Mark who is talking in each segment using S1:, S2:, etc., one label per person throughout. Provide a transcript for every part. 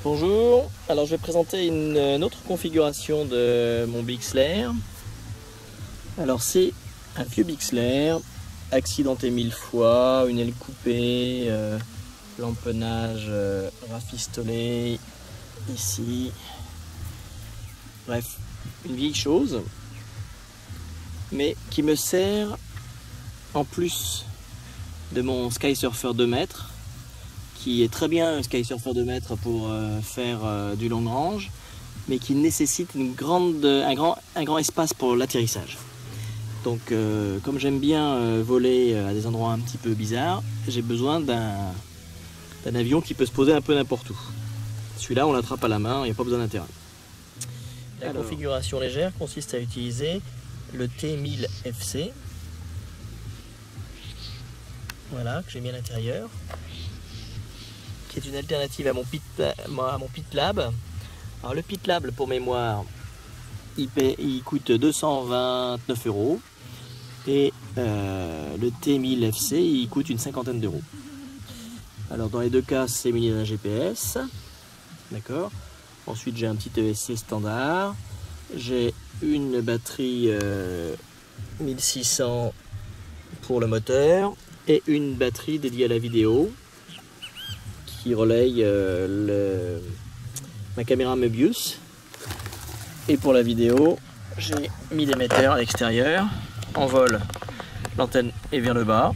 S1: Bonjour, alors je vais présenter une autre configuration de mon Bixler. Alors c'est un vieux Bixler, accidenté 1000 fois, une aile coupée, l'empennage rafistolé ici. Bref, une vieille chose, mais qui me sert en plus de mon Skysurfer 2 mètres, qui est très bien un Skysurfer 2 mètres pour faire du long range, mais qui nécessite un grand espace pour l'atterrissage. Donc comme j'aime bien voler à des endroits un petit peu bizarres, j'ai besoin d'un avion qui peut se poser un peu n'importe où. Celui-là on l'attrape à la main, il n'y a pas besoin d'un terrain. La configuration légère consiste à utiliser le T1000 FC, voilà, que j'ai mis à l'intérieur, qui est une alternative à mon PitLab. Alors le PitLab, pour mémoire, il coûte 229 € et le T1000 FC il coûte une cinquantaine d'euros. Alors dans les deux cas c'est muni d'un GPS, d'accord. Ensuite j'ai un petit ESC standard, j'ai une batterie 1600 pour le moteur et une batterie dédiée à la vidéo qui relaye ma caméra Möbius. Et pour la vidéo, j'ai mis l'émetteur à l'extérieur. En vol, l'antenne est vers le bas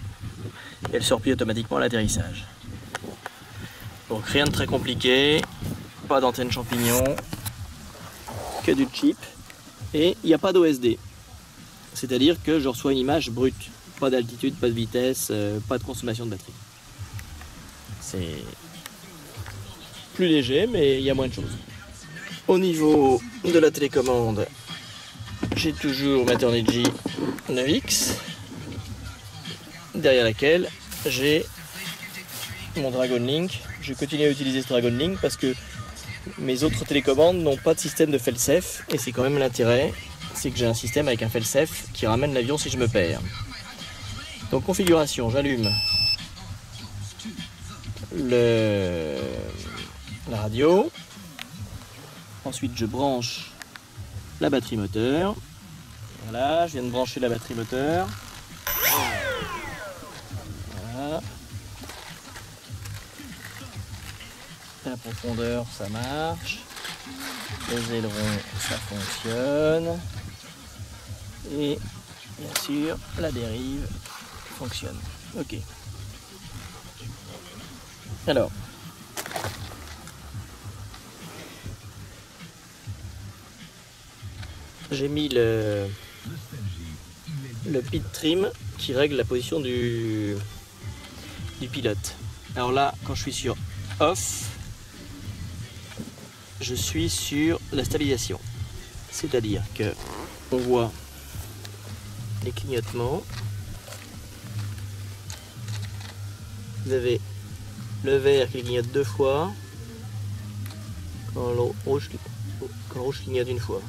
S1: et elle se replie automatiquement à l'atterrissage. Donc rien de très compliqué, pas d'antenne champignon, que du chip, et il n'y a pas d'OSD. C'est-à-dire que je reçois une image brute, pas d'altitude, pas de vitesse, pas de consommation de batterie. C'est plus léger, mais il y a moins de choses. Au niveau de la télécommande, j'ai toujours ma Turnigy 9X, derrière laquelle j'ai mon Dragon Link. Je continue à utiliser ce Dragon Link parce que mes autres télécommandes n'ont pas de système de fail-safe, et c'est quand même l'intérêt, c'est que j'ai un système avec un fail-safe qui ramène l'avion si je me perds. Donc configuration, j'allume la radio. Ensuite, je branche la batterie moteur. Voilà, je viens de brancher la batterie moteur. Voilà. La profondeur, ça marche. Les ailerons, ça fonctionne. Et bien sûr, la dérive fonctionne. Ok. Alors. J'ai mis le pit trim qui règle la position du pilote. Alors là, quand je suis sur off, je suis sur la stabilisation. C'est-à-dire que on voit les clignotements. Vous avez le vert qui clignote 2 fois, quand le rouge clignote 1 fois.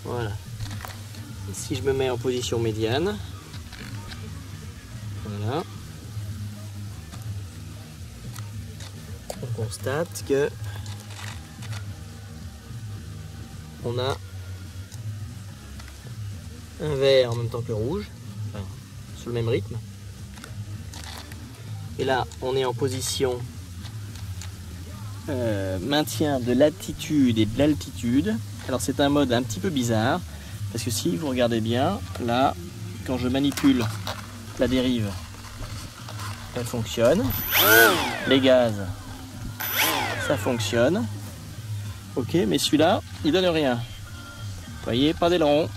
S1: Voilà. Et si je me mets en position médiane, voilà, on constate que on a un vert en même temps que le rouge, enfin, sur le même rythme. Et là, on est en position maintien de l'attitude et de l'altitude. Alors c'est un mode un petit peu bizarre, parce que si vous regardez bien, là, quand je manipule la dérive, elle fonctionne. Les gaz, ça fonctionne. Ok, mais celui-là, il donne rien. Vous voyez, pas d'aileron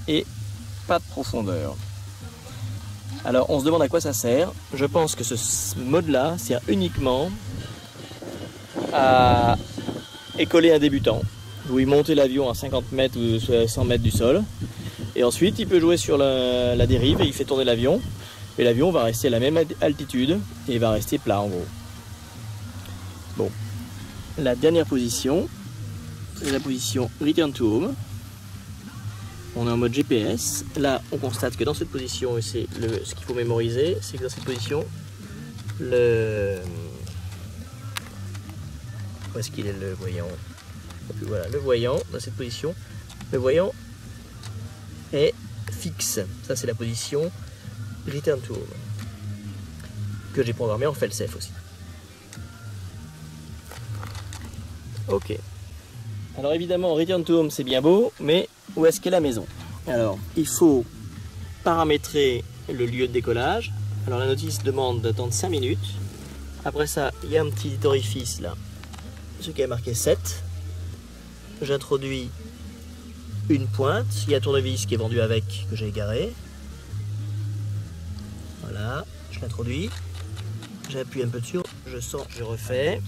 S1: et pas de profondeur. Alors on se demande à quoi ça sert. Je pense que ce mode-là sert uniquement à écoler un débutant. Vous lui montez l'avion à 50 mètres ou 100 mètres du sol, et ensuite il peut jouer sur la dérive et il fait tourner l'avion, et l'avion va rester à la même altitude et il va rester plat en gros. Bon, la dernière position, c'est la position Return to Home. On est en mode GPS. Là on constate que dans cette position, et c'est ce qu'il faut mémoriser, c'est que dans cette position, Où est-ce qu'il est le voyant? Et puis voilà, le voyant dans cette position. Le voyant est fixe. Ça c'est la position Return to Home que j'ai programmé en fail-safe aussi. Ok. Alors évidemment, Return to Home c'est bien beau, mais où est-ce qu'est la maison? Alors, il faut paramétrer le lieu de décollage. Alors la notice demande d'attendre 5 minutes. Après ça, il y a un petit orifice là, ce qui est marqué 7. J'introduis une pointe. Il y a un tournevis qui est vendu avec, que j'ai égaré. Voilà, je l'introduis. J'appuie un peu dessus, je sens, je refais.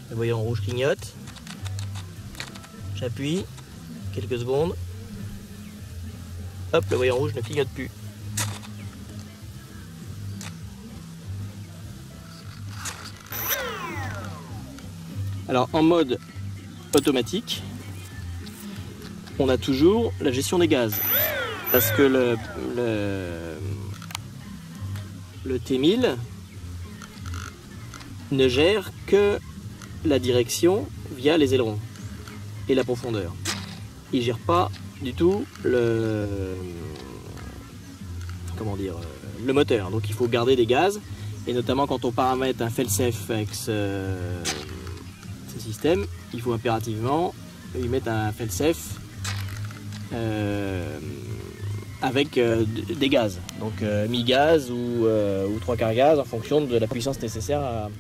S1: Le voyant rouge clignote. J'appuie quelques secondes. Hop, le voyant rouge ne clignote plus. Alors en mode automatique, on a toujours la gestion des gaz. Parce que le T1000 ne gère que la direction via les ailerons et la profondeur. Il ne gère pas du tout le moteur. Donc il faut garder des gaz, et notamment quand on paramètre un fail-safe avec ce système, il faut impérativement y mettre un fail-safe avec des gaz, donc mi-gaz ou 3/4 gaz en fonction de la puissance nécessaire